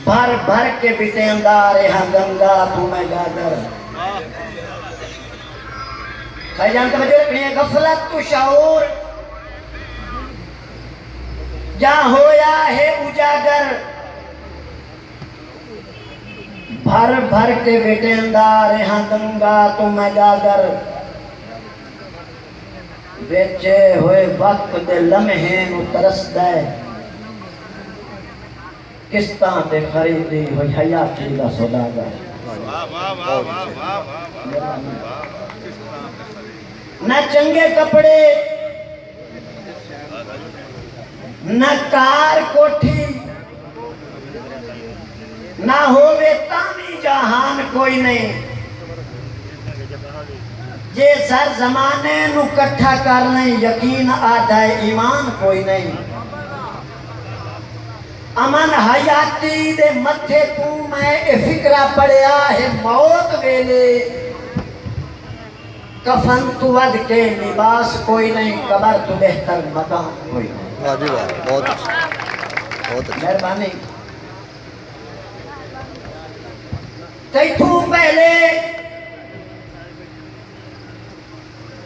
بھر بھر کے بتیندا رہا گنگا تو میں گادر بھائی جان توجہ رکھنی ہے غفلت تو شعور جا ہویا ہے اجاگر بھر بھر کے بتیندا رہا گنگا تو میں گادر ویچے ہوئے وقت دے لمحے نو ترسدا ہے کستاں تے خریدی ہوئی حیاتی دا سوداگر نہ چنگے کپڑے نہ کار کوٹھی نہ ہووے تامی جہان کوئی نہیں یہ سر زمانے نو کٹھا کرنے یقین آدھا ایمان کوئی نہیں امن حیاتی دے متھے تو میں فکرہ پڑیا ہے موت ویلے کفن تو ود کے لباس کوئی نہیں قبر تو بہتر مکان کوئی نہیں واجب ہے بہت اچھا مہربانی تیتھو پہلے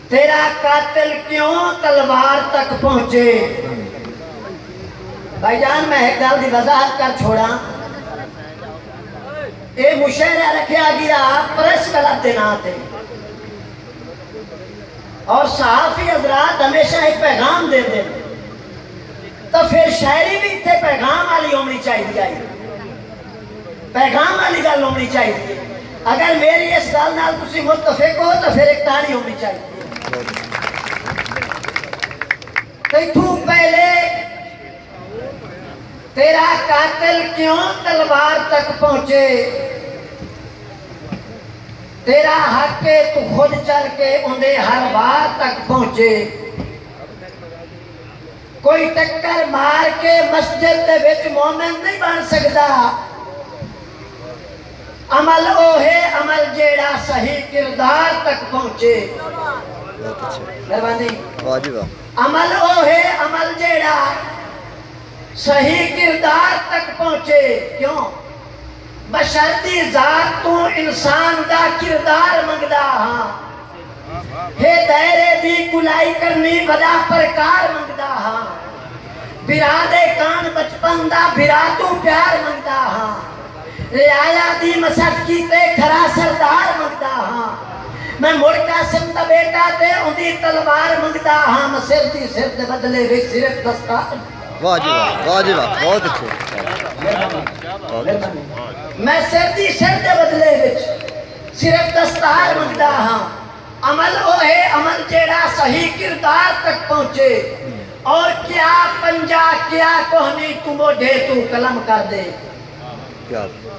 تیرا قاتل کیوں تلوار تک پہنچے بھائی جان میں ایک گل دی وضاحت کر چھوڑا اے مشاہرہ رکھیا گیا پریس کلب دے نا تے اور صحافی حضرات ہمیشہ ایک پیغام دے دے تو پھر شاعری بھی تھے پیغام والی ہونی چاہیے پیغام والی گل ہونی چاہیے اگر میری اس گل نال تسی متفق ہو تو پھر ایک تاڑی ہونی چاہیے تیتھو پہلے تیرا قاتل کیوں تلوار تک پہنچے تیرا حق ہے تو خود چل کے اندے ہر بار تک پہنچے کوئی ٹکر مار کے مسجد دے وچ مومن نہیں بن سکتا عمل او ہے عمل جیڑا صحیح کردار تک پہنچے مہربانی واجب ہے عمل او ہے عمل جیڑا صحیح کردار تک پہنچے کیوں بشرطی ذات تو انسان دا کردار منگدا ہاں ہے دائرے دی کلائی کرنی بدا پرکار منگدا ہاں برادے کان بچپن دا براتو پیار منگدا ہاں رعایا دی مسجد کی تے کھرا سردار منگدا ہاں میں مڑکا سمتا بیٹا تے اندی تلوار منگدا ہاں مسیر دی سر دے بدلے وے صرف دستار واجب بہت اچھے میں سردی سر دے بدلے وچ صرف دستار منگدا ہاں عمل او ہے عمل جیڑا صحیح کردار تک پہنچے اور کیا پنجا کیا کوہنی تو موڈھے تو قلم کر دے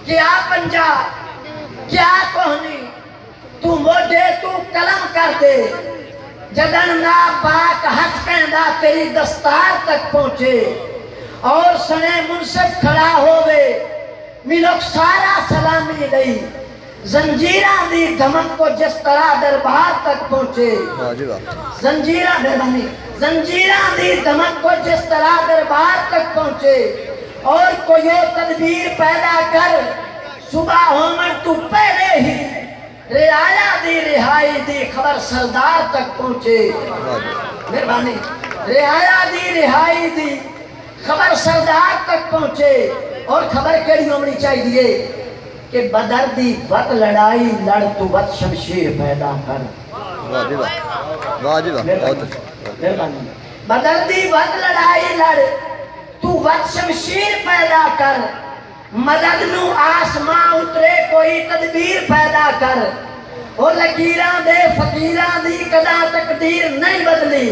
کیا پنجا کیا کوہنی تو موڈھے تو قلم کر دے جدن نا پاک ہتھ کہندا تیری دستار تک پہنچے اور سنے منصف کھڑا ہوئے ملک سارا سلامی گئی زنجیران دی دھمک کو جس طرح دربار تک پہنچے زنجیران مہربانی زنجیران دی دھمک کو جس طرح دربار تک پہنچے اور کوئی تدبیر پیدا کر صبح ہومن تو پہلے ہی رعایا دی رہائی دی خبر سردار تک پہنچے مہربانی رعایا دی رہائی دی خبر سردار تک پہنچے اور خبر کیڑی ہونی چاہیے کہ بدر دی وقت لڑائی لڑ تو وقت شمشیر پیدا کر بدر دی وقت لڑائی لڑ تو وقت شمشیر پیدا کر مدد نو آسمان اترے کوئی تدبیر پیدا کر اور لکیران دے فقیران دی قدا تقدیر نہیں بدلی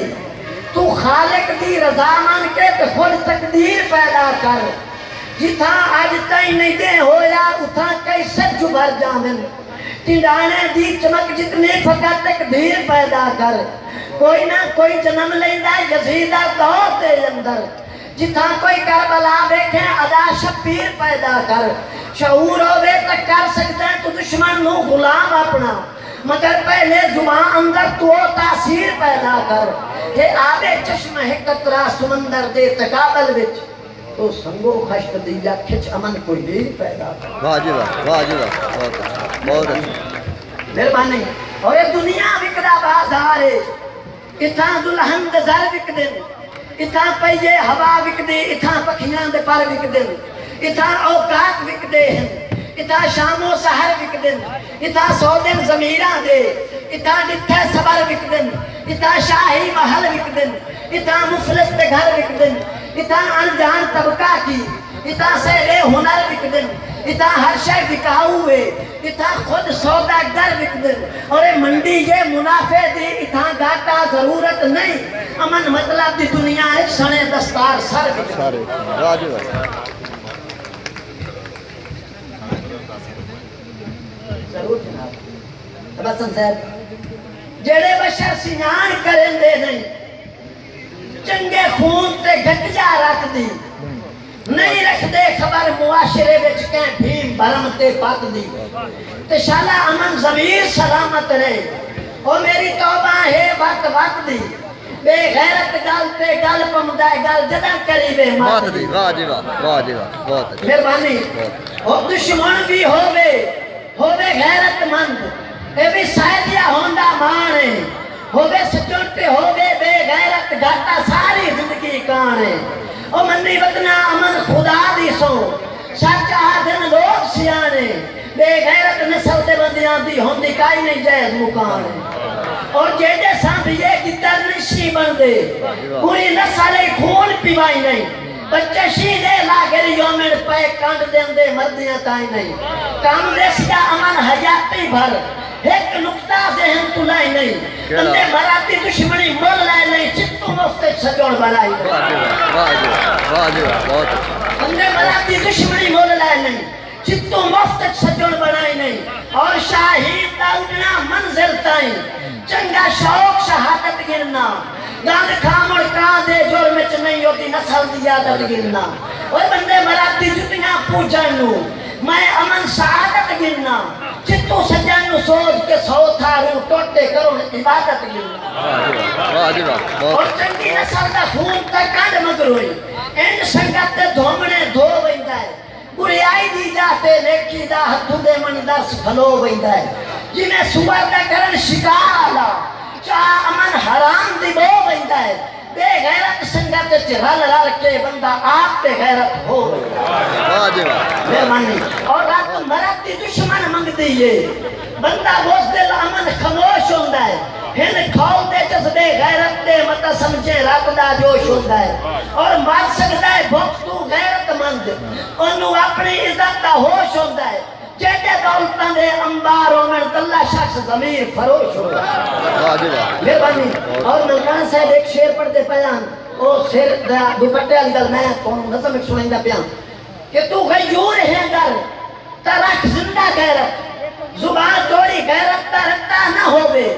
تو خالق دی رضا مان کے تو خود تقدیر پیدا کر جتھاں آج تائیں نہیں دے ہویا اتھاں کئی سج بھر جامن ٹنڈانے دی چمک جتنے فقط تقدیر پیدا کر کوئی نہ کوئی جنم لیندہ یزیدہ دور دے اندر جتھاں کوئی کربلا بیٹھے ادا شبیر پیدا کر شعور ہوئے تک کر سکتے ہیں تو دشمن نو غلام اپنا مگر پہلے زبان اندر تو تاثیر پیدا کر کہ آبے چشم ہے قطرہ سمندر دے تقابل وچ تو سنگو خشت دیا کھچ امن کوئی دیر پیدا کر واہ جی واہ، واہ جی واہ، بہت اچھا، بہت اچھا، مہربانی اور یہ دنیا وکدا بازار ہے اتھاں دلہن دے زر وکدن اتھاں پئیے ہوا وکدے اتھاں پکھیاں دے پر وکدن اتھاں اوقات وکدے ہیں اتھاں شام و سحر وکدن اتھاں سودن ضمیراں دے اتھاں ڈٹھے صبر وکدن اتھاں شاہی محل وکدن اتھاں مفلس دے گھر وکدن اتھاں انجان طبقہ کی اتھاں سہرے ہنر وکدن اتھاں ہر شے بکاؤ ہوئے اتھاں خود سودا گر وکدن اور اے منڈی یہ منافع دی اتھاں گاٹا ضرورت نہیں امن مطلب دی دنیا ہے سنے دستار سر وکدن سارے واہ جی واہ، ضرور جناب حسن صاحب جڑے بشر سیان کرن دے نہیں چنگے خون تے گھٹجا رکھ دی نہیں رکھ دے خبر معاشرے وچ کہیں بھیم بھرم تے پاک دی تے شالا امن ضمیر سلامت رہے اور میری توبہ ہے وقت وقت دی بے غیرت گل تے گل پمدائے گل جدن کری بے مات بہت دی دی، واہ جی واہ، واہ جی واہ، بہت اچھا، مہربانی بہت اور دشمن بھی ہووے غیرت مند اے بھی سائدیا ہوندا مانے ہووے سچوٹے ہووے بے غیرت گھاٹا ساری زندگی کانے او منی وطنا امن خدا دی سو سچ آدھن لوگ سیانے بے غیرت نسل دے بندیاں دی ہوندی کائی نہیں جائز مکانے اور جیدے سامبھیے کی ترنشی بندے پوری نسل خون پیوائی نہیں بچے شیدے لاغر یومن پے کانڈ دیں دے مردیاں تائیں نہیں کام دیسیا امن حیاتی بھر ایک نکتہ ذہن تلائی نہیں اندے مراتی دشمنی مول لائے نہیں چتو مفتے سجوڑ بنائی نہیں واہ جی واہ، واہ جی واہ، واہ جی واہ، بہت اچھا، اندے مراتی دشمنی مول لائے نہیں چتو مفتے سجوڑ بنائی نہیں اور شاہید دا اٹھنا منزل تائیں چنگا شوق شہادت گرنا گاند کھامڑ کان دے جور میں نہیں ہوتی نسل دی عادت گرنا اور بندے مراتی جتیاں پوچھنو میں امن سعادت گرنا چتو سجن سوچ کے سو تھارو ٹوٹے کرو عبادت گرنا واہ جی واہ، اور بہت چنگی نسل دا خون تک کانڈ مگر ہوئی ان سنگت دے دھومنے دھو ویندا ہے بریائی دی جاتے نیکی دا ہتھو دے من درس کھلو ویندا ہے جنہیں صبح دا کرن شکالا چاہ امن حرام دی بو ویندا ہے بے غیرت سنگت چ رل رل کے بندہ آپ پہ غیرت ہو واہ جی واہ، مہربانی اور رات مرد دی دشمن منگ دیئے بندہ بوز دل امن خموش ہوندہ ہے ہن کھول دے جذبے غیرت دے مطا سمجھے رات دا جوش ہوندہ ہے اور مار سکتا ہے بھوک تو غیرت مند انہوں اپنی عزت دا ہوش ہوندہ ہے جیدے دولتاں دے انباروں میں دلہ شخص ضمیر فروش ہوگا واہ جی واہ، مہربانی اور ملکان صاحب ایک شیر پڑھتے پیان او شیر دوپٹے علی گل میں نظم ایک سنائیں گا پیان کہ تو غیور ہے در ترک زندہ غیرت زبان توڑی غیرت ترکتا نہ ہوئے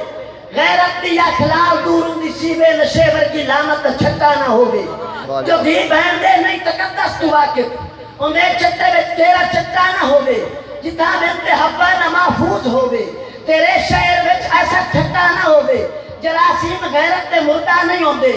غیرت دی اخلاق دوروں دی سیوے نشیور کی لامت چھٹا نہ ہوئے جو بھی بہن دے نہیں تقدس تو واقف انہیں چھٹے میں تیرا چھٹا نہ ہوئے جتا بنت حبا نہ محفوظ ہوئے تیرے شہر وچ ایسا چھٹا نہ ہوئے جراسیم غیرت دے مردہ نہیں ہوندے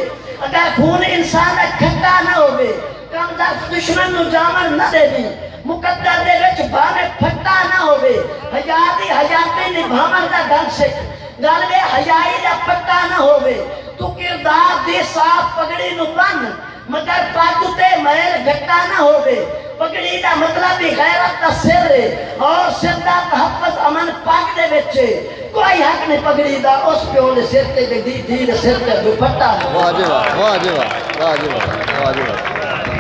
اگر خون انسان کھٹا نہ ہوئے کمزار دشمن نو جامن نہ دے دی مقدر دے وچ بھاوے پھٹا نہ ہوئے حیاتی حیاتی نبھامن دا گل سکھ گل میں حیائی دا پٹا نہ ہوئے تو کردار دی صاف پگڑی نو بن مگر پاکو تے محل گھٹا نہ ہوئے پگڑی دا مطلب بھی غیرت دا سر ہے اور سر دا تحفظ امن پاک دے بچے کوئی حق نہیں پگڑی دا اس پیوں دے سر تے دی دے سر تے دوپٹا واہ جی واہ، واہ جی واہ، واہ جی واہ، واہ جی واہ۔